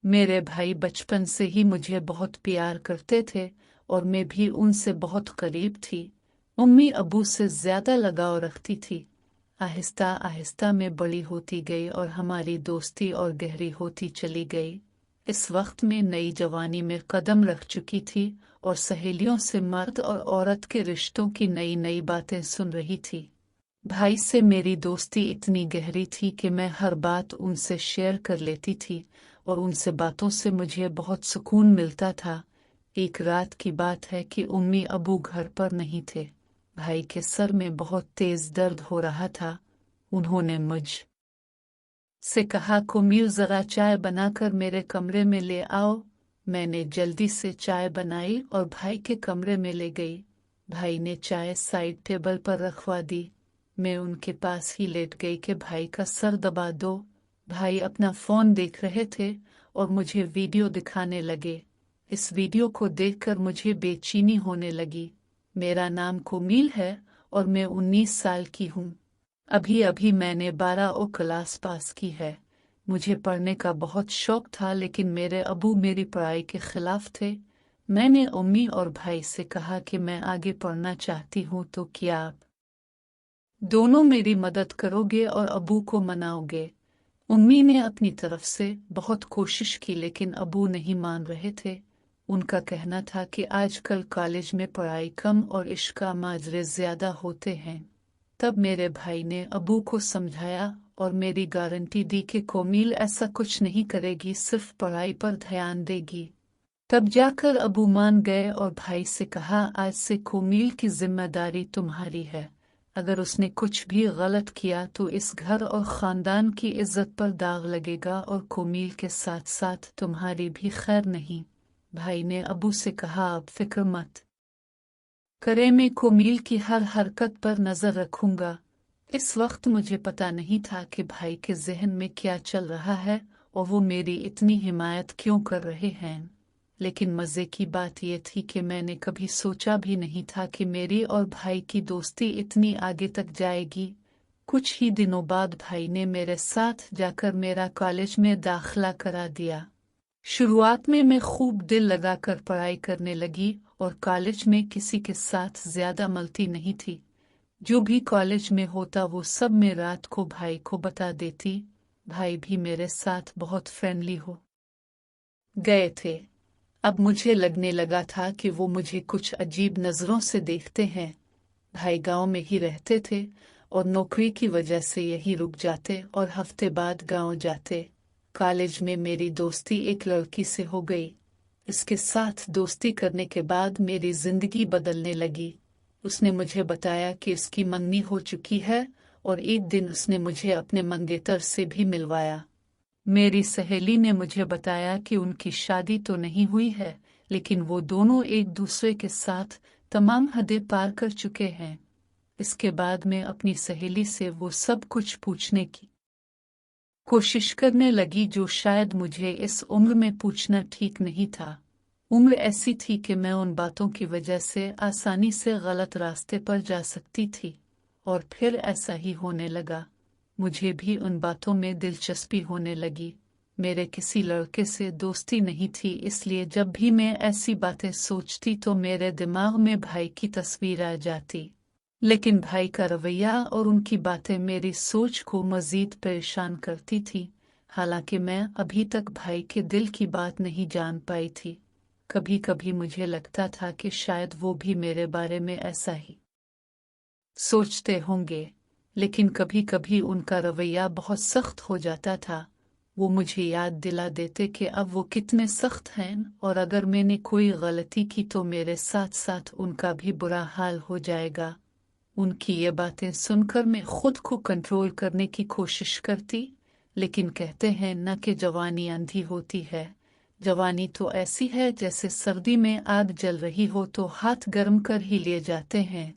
मेरे भाई बचपन से ही मुझे बहुत प्यार करते थे और मैं भी उनसे बहुत करीब थी। अम्मी अबू से ज्यादा लगाव रखती थी। आहिस्ता आहिस्ता मैं बड़ी होती गई और हमारी दोस्ती और गहरी होती चली गई। इस वक्त में नई जवानी में कदम रख चुकी थी और सहेलियों से मर्द और औरत के रिश्तों की नई नई बातें सुन रही थी। भाई से मेरी दोस्ती इतनी गहरी थी कि मैं हर बात उनसे शेयर कर लेती थी और उनसे बातों से मुझे बहुत सुकून मिलता था। एक रात की बात है कि उम्मी अबू घर पर नहीं थे। भाई के सर में बहुत तेज दर्द हो रहा था। उन्होंने मुझ से कहा, कुमिल जरा चाय बनाकर मेरे कमरे में ले आओ। मैंने जल्दी से चाय बनाई और भाई के कमरे में ले गई। भाई ने चाय साइड टेबल पर रखवा दी। मैं उनके पास ही लेट गई कि भाई का सर दबा दो। भाई अपना फोन देख रहे थे और मुझे वीडियो दिखाने लगे। इस वीडियो को देखकर मुझे बेचैनी होने लगी। मेरा नाम कुमिल है और मैं 19 साल की हूँ। अभी अभी मैंने 12 क्लास पास की है। मुझे पढ़ने का बहुत शौक था, लेकिन मेरे अबू मेरी पढ़ाई के खिलाफ थे। मैंने अम्मी और भाई से कहा कि मैं आगे पढ़ना चाहती हूँ, तो क्या आप दोनों मेरी मदद करोगे और अबू को मनाओगे? अम्मी ने अपनी तरफ से बहुत कोशिश की, लेकिन अबू नहीं मान रहे थे। उनका कहना था कि आजकल कॉलेज में पढ़ाई कम और इश्क का माजरे ज्यादा होते हैं। तब मेरे भाई ने अबू को समझाया और मेरी गारंटी दी कि कोमिल ऐसा कुछ नहीं करेगी, सिर्फ पढ़ाई पर ध्यान देगी। तब जाकर अबू मान गए और भाई से कहा, आज से कोमिल की जिम्मेदारी तुम्हारी है। अगर उसने कुछ भी गलत किया तो इस घर और खानदान की इज्जत पर दाग लगेगा और कोमिल के साथ साथ तुम्हारी भी खैर नहीं। भाई ने अबू से कहा, अब फिक्र मत करे, मैं कोमिल की हर हरकत पर नजर रखूंगा। इस वक्त मुझे पता नहीं था कि भाई के जहन में क्या चल रहा है और वो मेरी इतनी हिमायत क्यों कर रहे हैं। लेकिन मजे की बात यह थी कि मैंने कभी सोचा भी नहीं था कि मेरी और भाई की दोस्ती इतनी आगे तक जाएगी। कुछ ही दिनों बाद भाई ने मेरे साथ जाकर मेरा कॉलेज में दाखिला करा दिया। शुरुआत में मैं खूब दिल लगाकर पढ़ाई करने लगी और कॉलेज में किसी के साथ ज्यादा मलती नहीं थी। जो भी कॉलेज में होता वो सब मैं रात को भाई को बता देती। भाई भी मेरे साथ बहुत फ्रेंडली हो गए थे। अब मुझे लगने लगा था कि वो मुझे कुछ अजीब नजरों से देखते हैं। भाई गांव में ही रहते थे और नौकरी की वजह से यही रुक जाते और हफ्ते बाद गांव जाते। कॉलेज में मेरी दोस्ती एक लड़की से हो गई। इसके साथ दोस्ती करने के बाद मेरी जिंदगी बदलने लगी। उसने मुझे बताया कि उसकी मंगनी हो चुकी है और एक दिन उसने मुझे अपने मंगेतर से भी मिलवाया। मेरी सहेली ने मुझे बताया कि उनकी शादी तो नहीं हुई है, लेकिन वो दोनों एक दूसरे के साथ तमाम हदें पार कर चुके हैं। इसके बाद मैं अपनी सहेली से वो सब कुछ पूछने की कोशिश करने लगी, जो शायद मुझे इस उम्र में पूछना ठीक नहीं था। उम्र ऐसी थी कि मैं उन बातों की वजह से आसानी से गलत रास्ते पर जा सकती थी, और फिर ऐसा ही होने लगा। मुझे भी उन बातों में दिलचस्पी होने लगी। मेरे किसी लड़के से दोस्ती नहीं थी, इसलिए जब भी मैं ऐसी बातें सोचती तो मेरे दिमाग में भाई की तस्वीर आ जाती। लेकिन भाई का रवैया और उनकी बातें मेरी सोच को मजीद परेशान करती थी। हालांकि मैं अभी तक भाई के दिल की बात नहीं जान पाई थी। कभी कभी मुझे लगता था कि शायद वो भी मेरे बारे में ऐसा ही सोचते होंगे, लेकिन कभी कभी उनका रवैया बहुत सख्त हो जाता था। वो मुझे याद दिला देते कि अब वो कितने सख्त हैं और अगर मैंने कोई गलती की तो मेरे साथ साथ उनका भी बुरा हाल हो जाएगा। उनकी ये बातें सुनकर मैं खुद को कंट्रोल करने की कोशिश करती, लेकिन कहते हैं न कि जवानी अंधी होती है। जवानी तो ऐसी है जैसे सर्दी में आग जल रही हो तो हाथ गर्म कर ही लिए जाते हैं।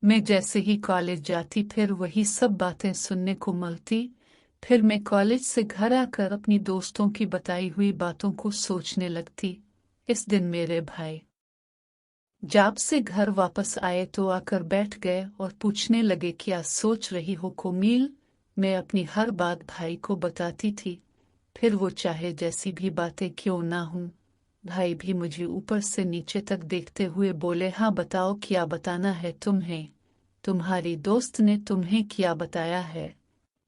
मैं जैसे ही कॉलेज जाती फिर वही सब बातें सुनने को मिलती। फिर मैं कॉलेज से घर आकर अपनी दोस्तों की बताई हुई बातों को सोचने लगती। इस दिन मेरे भाई जॉब से घर वापस आए तो आकर बैठ गए और पूछने लगे, क्या सोच रही हो कोमिल? मैं अपनी हर बात भाई को बताती थी। फिर वो चाहे जैसी भी बातें क्यों ना हों। भाई भी मुझे ऊपर से नीचे तक देखते हुए बोले, हाँ बताओ क्या बताना है तुम्हें, तुम्हारी दोस्त ने तुम्हें क्या बताया है।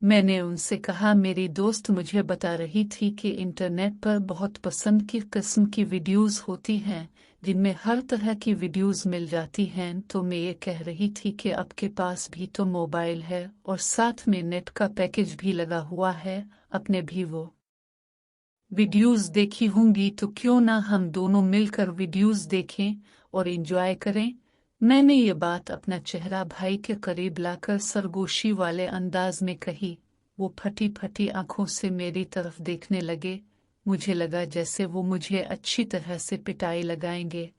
मैंने उनसे कहा, मेरी दोस्त मुझे बता रही थी कि इंटरनेट पर बहुत पसंद की किस्म की वीडियोस होती हैं जिनमें हर तरह की वीडियोस मिल जाती हैं, तो मैं ये कह रही थी कि आपके पास भी तो मोबाइल है और साथ में नेट का पैकेज भी लगा हुआ है, अपने भी वो वीडियोस देखी होंगी, तो क्यों ना हम दोनों मिलकर वीडियोस देखें और एंजॉय करें। मैंने ये बात अपना चेहरा भाई के करीब लाकर सरगोशी वाले अंदाज में कही। वो फटी फटी आंखों से मेरी तरफ देखने लगे। मुझे लगा जैसे वो मुझे अच्छी तरह से पिटाई लगाएंगे,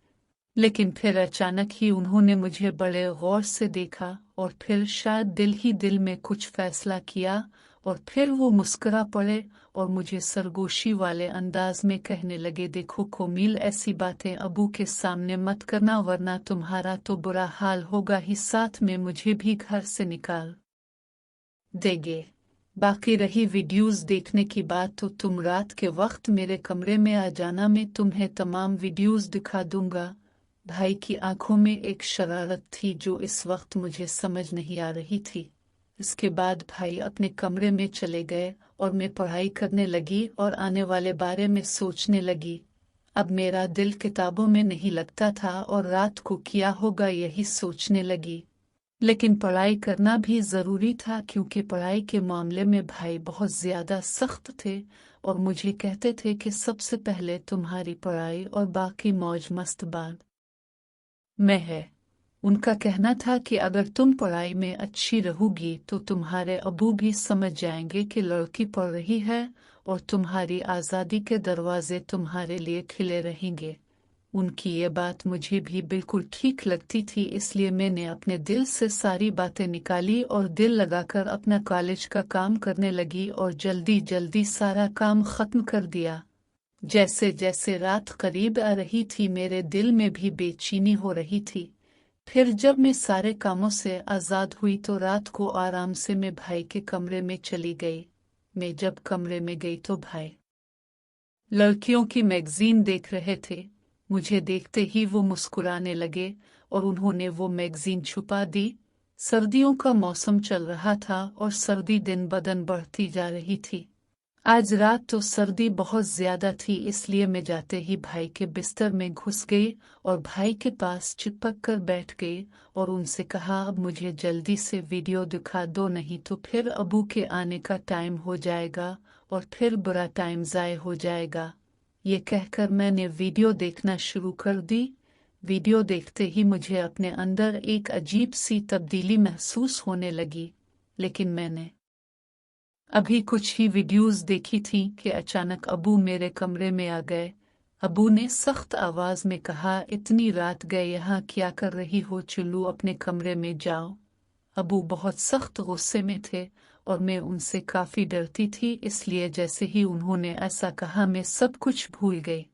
लेकिन फिर अचानक ही उन्होंने मुझे बड़े गौर से देखा और फिर शायद दिल ही दिल में कुछ फैसला किया और फिर वो मुस्कुरा पड़े और मुझे सरगोशी वाले अंदाज में कहने लगे, देखो कोमिल, ऐसी बातें अबू के सामने मत करना वरना तुम्हारा तो बुरा हाल होगा ही, साथ में मुझे भी घर से निकाल देंगे। बाकी रही वीडियोस देखने की बात, तो तुम रात के वक्त मेरे कमरे में आ जाना, मैं तुम्हें तमाम वीडियोस दिखा दूंगा। भाई की आंखों में एक शरारत थी जो इस वक्त मुझे समझ नहीं आ रही थी। इसके बाद भाई अपने कमरे में चले गए और मैं पढ़ाई करने लगी और आने वाले बारे में सोचने लगी। अब मेरा दिल किताबों में नहीं लगता था और रात को क्या होगा यही सोचने लगी। लेकिन पढ़ाई करना भी ज़रूरी था क्योंकि पढ़ाई के मामले में भाई बहुत ज़्यादा सख्त थे और मुझे कहते थे कि सबसे पहले तुम्हारी पढ़ाई और बाकी मौज मस्त बाद में है। उनका कहना था कि अगर तुम पढ़ाई में अच्छी रहोगी तो तुम्हारे अबू भी समझ जाएंगे कि लड़की पढ़ रही है और तुम्हारी आज़ादी के दरवाजे तुम्हारे लिए खिले रहेंगे। उनकी ये बात मुझे भी बिल्कुल ठीक लगती थी, इसलिए मैंने अपने दिल से सारी बातें निकाली और दिल लगाकर अपना कॉलेज का काम करने लगी और जल्दी जल्दी सारा काम ख़त्म कर दिया। जैसे जैसे रात करीब आ रही थी मेरे दिल में भी बेचैनी हो रही थी। फिर जब मैं सारे कामों से आज़ाद हुई तो रात को आराम से मैं भाई के कमरे में चली गई। मैं जब कमरे में गई तो भाई लड़कियों की मैगजीन देख रहे थे। मुझे देखते ही वो मुस्कुराने लगे और उन्होंने वो मैगजीन छुपा दी। सर्दियों का मौसम चल रहा था और सर्दी दिन ब दिन बढ़ती जा रही थी। आज रात तो सर्दी बहुत ज्यादा थी, इसलिए मैं जाते ही भाई के बिस्तर में घुस गई और भाई के पास चिपक कर बैठ गई और उनसे कहा, अब मुझे जल्दी से वीडियो दिखा दो, नहीं तो फिर अबू के आने का टाइम हो जाएगा और फिर बुरा टाइम ज़ाय हो जाएगा। ये कहकर मैंने वीडियो देखना शुरू कर दी। वीडियो देखते ही मुझे अपने अंदर एक अजीब सी तब्दीली महसूस होने लगी, लेकिन मैंने अभी कुछ ही वीडियोस देखी थी कि अचानक अबू मेरे कमरे में आ गए। अबू ने सख्त आवाज में कहा, इतनी रात गए यहाँ क्या कर रही हो, चलो अपने कमरे में जाओ। अबू बहुत सख्त गुस्से में थे और मैं उनसे काफी डरती थी, इसलिए जैसे ही उन्होंने ऐसा कहा मैं सब कुछ भूल गई।